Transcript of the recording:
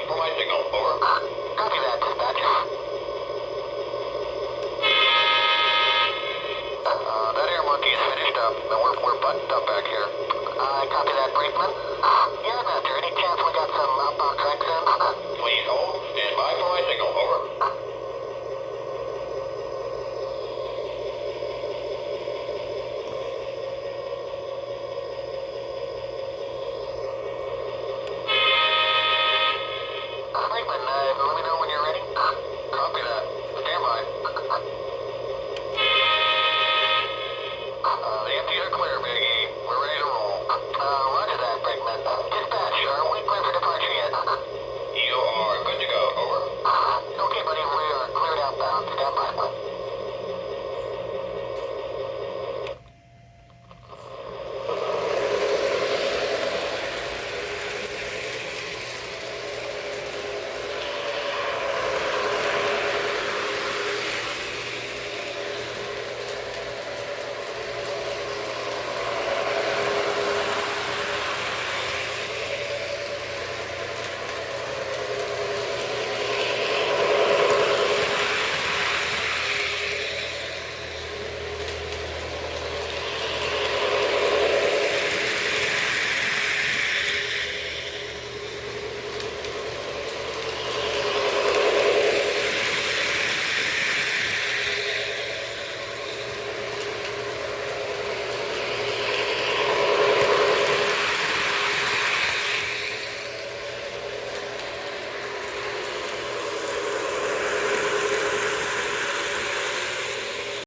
for my signal. Over. Copy that, dispatch. That air monkey's finished up. We're buttoned up back here. Copy that, Brakeman. Yeah, Master. Any chance we got some outbound tracks in? Please hold. Stand by for my signal. Over. Brakeman, let me know when you're ready. Copy that. Stand by. The